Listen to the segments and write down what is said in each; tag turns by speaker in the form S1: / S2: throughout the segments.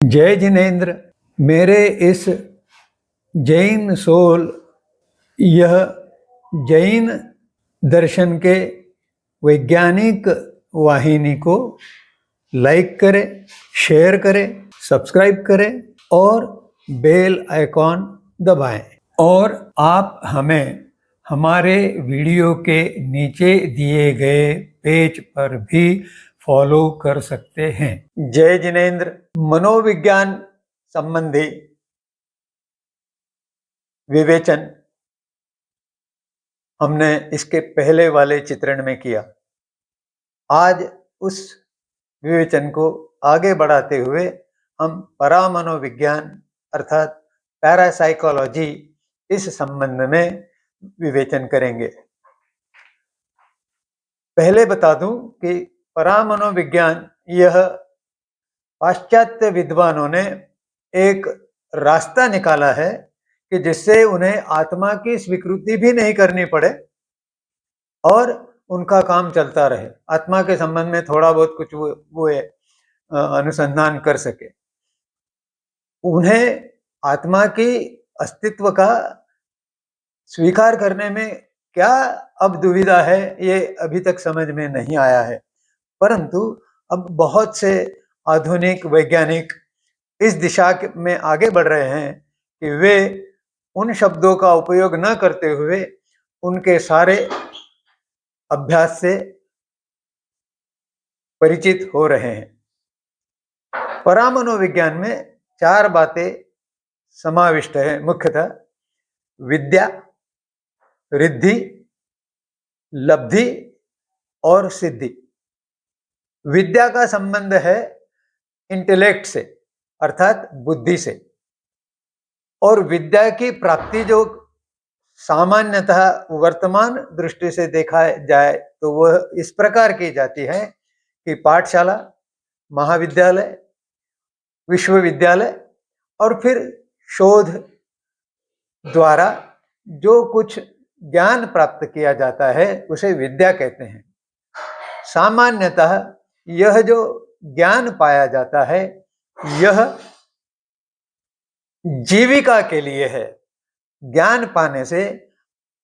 S1: जय जिनेन्द्र। मेरे इस जैन सोल यह जैन दर्शन के वैज्ञानिक वाहिनी को लाइक करें, शेयर करें, सब्सक्राइब करें और बेल आइकॉन दबाएं। और आप हमें हमारे वीडियो के नीचे दिए गए पेज पर भी फॉलो कर सकते हैं। जय जिनेन्द्र। मनोविज्ञान संबंधी विवेचन हमने इसके पहले वाले चित्रण में किया। आज उस विवेचन को आगे बढ़ाते हुए हम परामनोविज्ञान अर्थात पैरासाइकोलॉजी इस संबंध में विवेचन करेंगे। पहले बता दूं कि परामनोविज्ञान यह पाश्चात्य विद्वानों ने एक रास्ता निकाला है कि जिससे उन्हें आत्मा की स्वीकृति भी नहीं करनी पड़े और उनका काम चलता रहे, आत्मा के संबंध में थोड़ा बहुत कुछ वो अनुसंधान कर सके। उन्हें आत्मा की अस्तित्व का स्वीकार करने में क्या अब दुविधा है, ये अभी तक समझ में नहीं आया है। परंतु अब बहुत से आधुनिक वैज्ञानिक इस दिशा में आगे बढ़ रहे हैं कि वे उन शब्दों का उपयोग न करते हुए उनके सारे अभ्यास से परिचित हो रहे हैं। परामनोविज्ञान में 4 बातें समाविष्ट है, मुख्यतः विद्या, रिद्धि, लब्धि और सिद्धि। विद्या का संबंध है इंटेलेक्ट से अर्थात बुद्धि से, और विद्या की प्राप्ति जो सामान्यतः वर्तमान दृष्टि से देखा जाए तो वह इस प्रकार की जाती है कि पाठशाला, महाविद्यालय, विश्वविद्यालय और फिर शोध द्वारा जो कुछ ज्ञान प्राप्त किया जाता है उसे विद्या कहते हैं। सामान्यतः यह जो ज्ञान पाया जाता है यह जीविका के लिए है। ज्ञान पाने से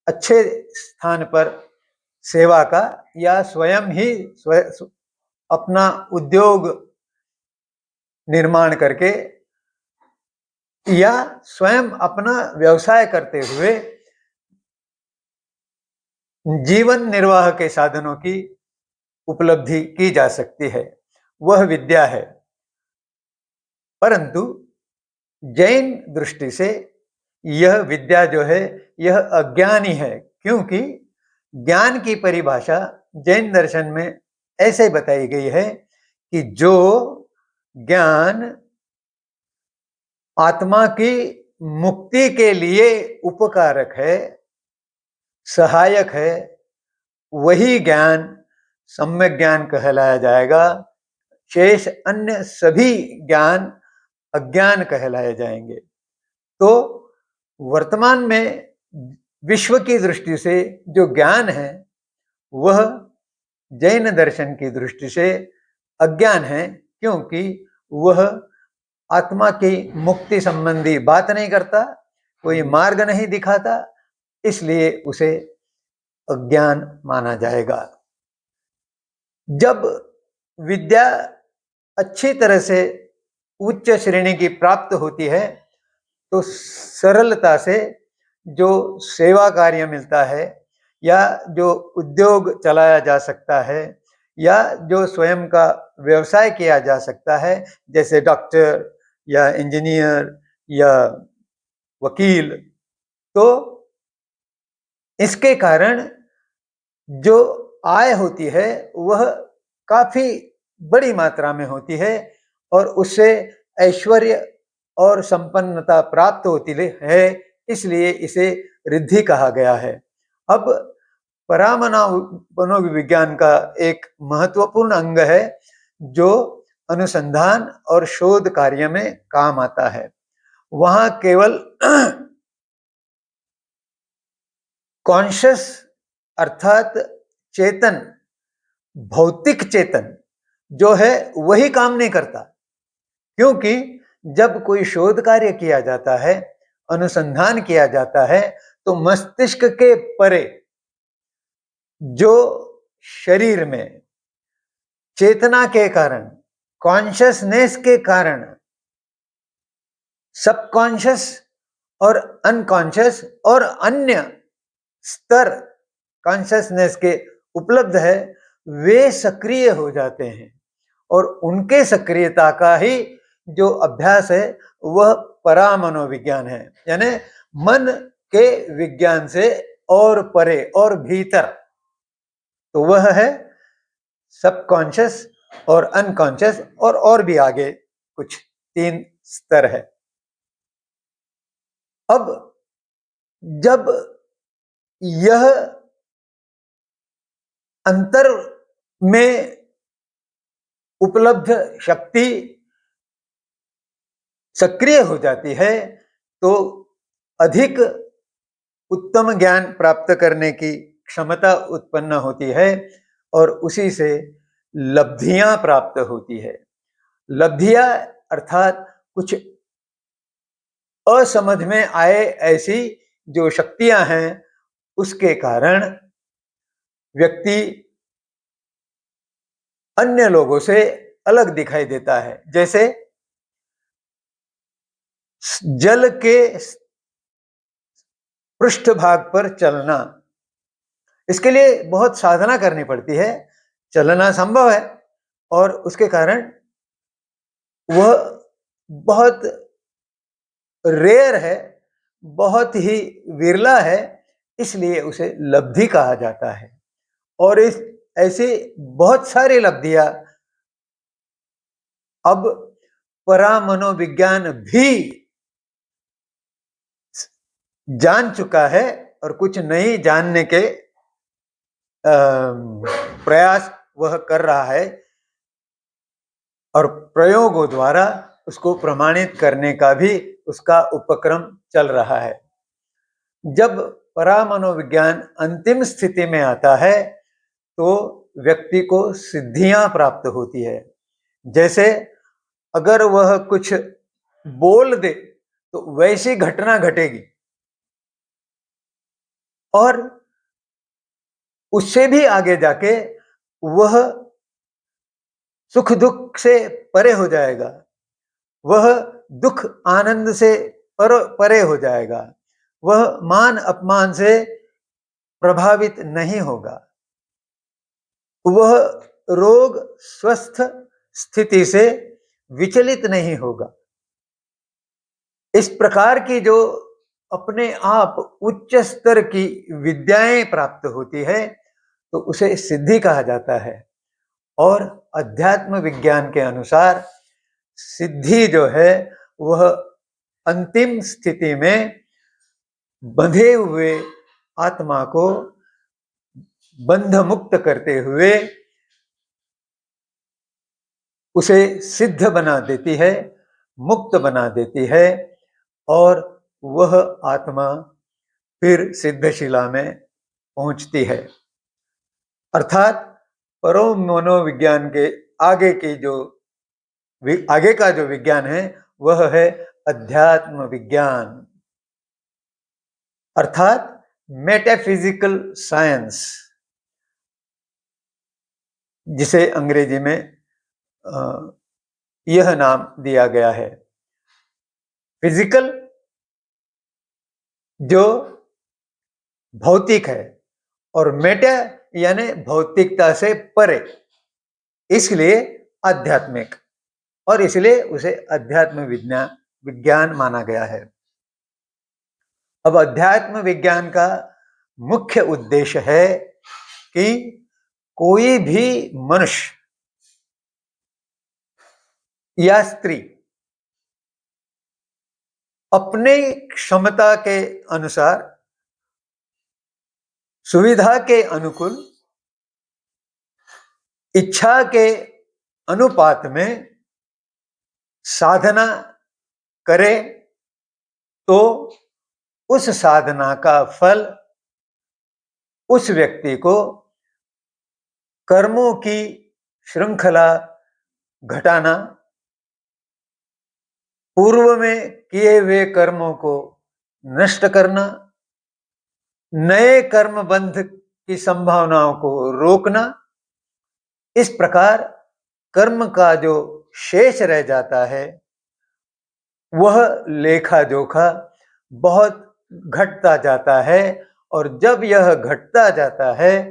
S1: अच्छे स्थान पर सेवा का या स्वयं ही अपना उद्योग निर्माण करके या स्वयं अपना व्यवसाय करते हुए जीवन निर्वाह के साधनों की उपलब्धि की जा सकती है, वह विद्या है। परंतु जैन दृष्टि से यह विद्या जो है यह अज्ञान ही है, क्योंकि ज्ञान की परिभाषा जैन दर्शन में ऐसे बताई गई है कि जो ज्ञान आत्मा की मुक्ति के लिए उपकारक है, सहायक है, वही ज्ञान सम्यक ज्ञान कहलाया जाएगा। शेष अन्य सभी ज्ञान अज्ञान कहलाए जाएंगे। तो वर्तमान में विश्व की दृष्टि से जो ज्ञान है वह जैन दर्शन की दृष्टि से अज्ञान है, क्योंकि वह आत्मा की मुक्ति संबंधी बात नहीं करता, कोई मार्ग नहीं दिखाता, इसलिए उसे अज्ञान माना जाएगा। जब विद्या अच्छी तरह से उच्च श्रेणी की प्राप्त होती है तो सरलता से जो सेवा कार्य मिलता है या जो उद्योग चलाया जा सकता है या जो स्वयं का व्यवसाय किया जा सकता है, जैसे डॉक्टर या इंजीनियर या वकील, तो इसके कारण जो आय होती है वह काफी बड़ी मात्रा में होती है और उससे ऐश्वर्य और संपन्नता प्राप्त होती है, इसलिए इसे रिद्धि कहा गया है। अब परामनोविज्ञान का एक महत्वपूर्ण अंग है जो अनुसंधान और शोध कार्य में काम आता है। वहां केवल कॉन्शियस अर्थात चेतन, भौतिक चेतन जो है वही काम नहीं करता, क्योंकि जब कोई शोध कार्य किया जाता है, अनुसंधान किया जाता है, तो मस्तिष्क के परे जो शरीर में चेतना के कारण, कॉन्शियसनेस के कारण सबकॉन्शियस और अनकॉन्शियस और अन्य स्तर कॉन्शियसनेस के उपलब्ध है, वे सक्रिय हो जाते हैं और उनके सक्रियता का ही जो अभ्यास है वह परामनोविज्ञान है, यानी मन के विज्ञान से और परे और भीतर। तो वह है सबकॉन्शियस और अनकॉन्शियस और भी आगे कुछ 3 स्तर है। अब जब यह अंतर में उपलब्ध शक्ति सक्रिय हो जाती है तो अधिक उत्तम ज्ञान प्राप्त करने की क्षमता उत्पन्न होती है और उसी से लब्धियां प्राप्त होती है। लब्धियां अर्थात कुछ असमझ में आए ऐसी जो शक्तियां हैं, उसके कारण व्यक्ति अन्य लोगों से अलग दिखाई देता है। जैसे जल के पृष्ठभाग पर चलना, इसके लिए बहुत साधना करनी पड़ती है। चलना संभव है और उसके कारण वह बहुत रेयर है, बहुत ही विरला है, इसलिए उसे लब्धि कहा जाता है। और इस ऐसी बहुत सारी लब्धियां अब परामनोविज्ञान भी जान चुका है और कुछ नहीं जानने के प्रयास वह कर रहा है और प्रयोगों द्वारा उसको प्रमाणित करने का भी उसका उपक्रम चल रहा है। जब परामनोविज्ञान अंतिम स्थिति में आता है तो व्यक्ति को सिद्धियां प्राप्त होती है। जैसे अगर वह कुछ बोल दे तो वैसी घटना घटेगी और उससे भी आगे जाके वह सुख दुख से परे हो जाएगा, वह दुख आनंद से परे हो जाएगा, वह मान अपमान से प्रभावित नहीं होगा, वह रोग स्वस्थ स्थिति से विचलित नहीं होगा। इस प्रकार की जो अपने आप उच्च स्तर की विद्याएं प्राप्त होती है तो उसे सिद्धि कहा जाता है। और अध्यात्म विज्ञान के अनुसार सिद्धि जो है वह अंतिम स्थिति में बंधे हुए आत्मा को बंध मुक्त करते हुए उसे सिद्ध बना देती है, मुक्त बना देती है और वह आत्मा फिर सिद्धशिला में पहुंचती है। अर्थात परम मनोविज्ञान के आगे का जो विज्ञान है वह है अध्यात्म विज्ञान, अर्थात मेटाफिजिकल साइंस, जिसे अंग्रेजी में यह नाम दिया गया है। फिजिकल जो भौतिक है और मेटा यानी भौतिकता से परे, इसलिए आध्यात्मिक, और इसलिए उसे अध्यात्म विज्ञान माना गया है। अब अध्यात्म विज्ञान का मुख्य उद्देश्य है कि कोई भी मनुष्य या स्त्री अपने क्षमता के अनुसार, सुविधा के अनुकूल, इच्छा के अनुपात में साधना करे तो उस साधना का फल उस व्यक्ति को कर्मों की श्रृंखला घटाना, पूर्व में किए हुए कर्मों को नष्ट करना, नए कर्म बंध की संभावनाओं को रोकना। इस प्रकार कर्म का जो शेष रह जाता है वह लेखा जोखा बहुत घटता जाता है, और जब यह घटता जाता है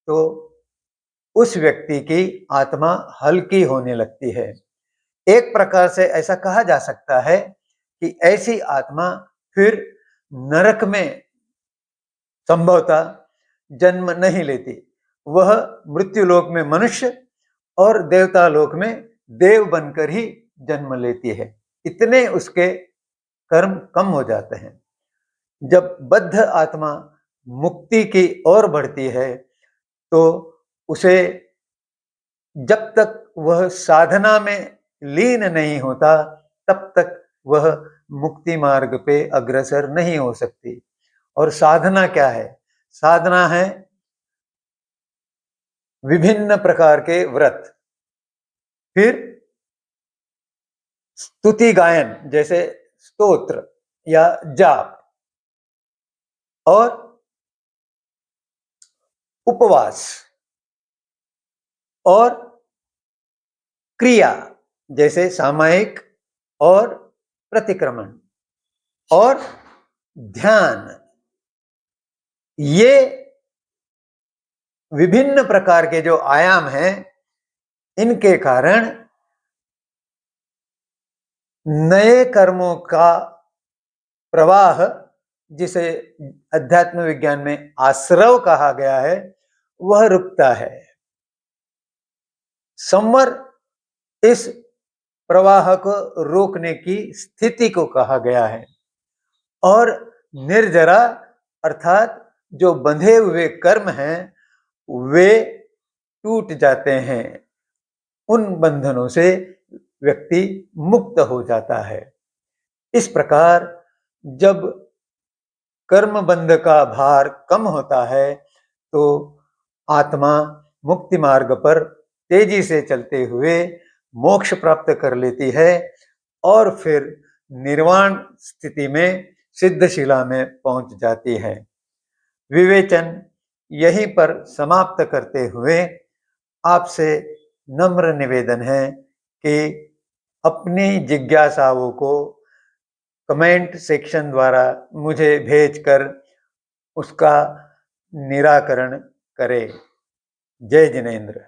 S1: तो उस व्यक्ति की आत्मा हल्की होने लगती है। एक प्रकार से ऐसा कहा जा सकता है कि ऐसी आत्मा फिर नरक में संभवतः जन्म नहीं लेती, वह मृत्युलोक में मनुष्य और देवता लोक में देव बनकर ही जन्म लेती है। इतने उसके कर्म कम हो जाते हैं। जब बद्ध आत्मा मुक्ति की ओर बढ़ती है तो उसे, जब तक वह साधना में लीन नहीं होता तब तक वह मुक्ति मार्ग पे अग्रसर नहीं हो सकती। और साधना क्या है? साधना है विभिन्न प्रकार के व्रत, फिर स्तुति गायन जैसे स्तोत्र या जाप, और उपवास और क्रिया जैसे सामायिक और प्रतिक्रमण और ध्यान। ये विभिन्न प्रकार के जो आयाम हैं, इनके कारण नए कर्मों का प्रवाह, जिसे अध्यात्म विज्ञान में आश्रव कहा गया है, वह रुकता है। संवर इस प्रवाह को रोकने की स्थिति को कहा गया है, और निर्जरा अर्थात जो बंधे हुए कर्म हैं वे टूट जाते हैं। उन बंधनों से व्यक्ति मुक्त हो जाता है। इस प्रकार जब कर्म बंध का भार कम होता है तो आत्मा मुक्ति मार्ग पर तेजी से चलते हुए मोक्ष प्राप्त कर लेती है, और फिर निर्वाण स्थिति में सिद्धशिला में पहुंच जाती है। विवेचन यहीं पर समाप्त करते हुए आपसे नम्र निवेदन है कि अपनी जिज्ञासाओं को कमेंट सेक्शन द्वारा मुझे भेजकर उसका निराकरण करें। जय जिनेंद्र।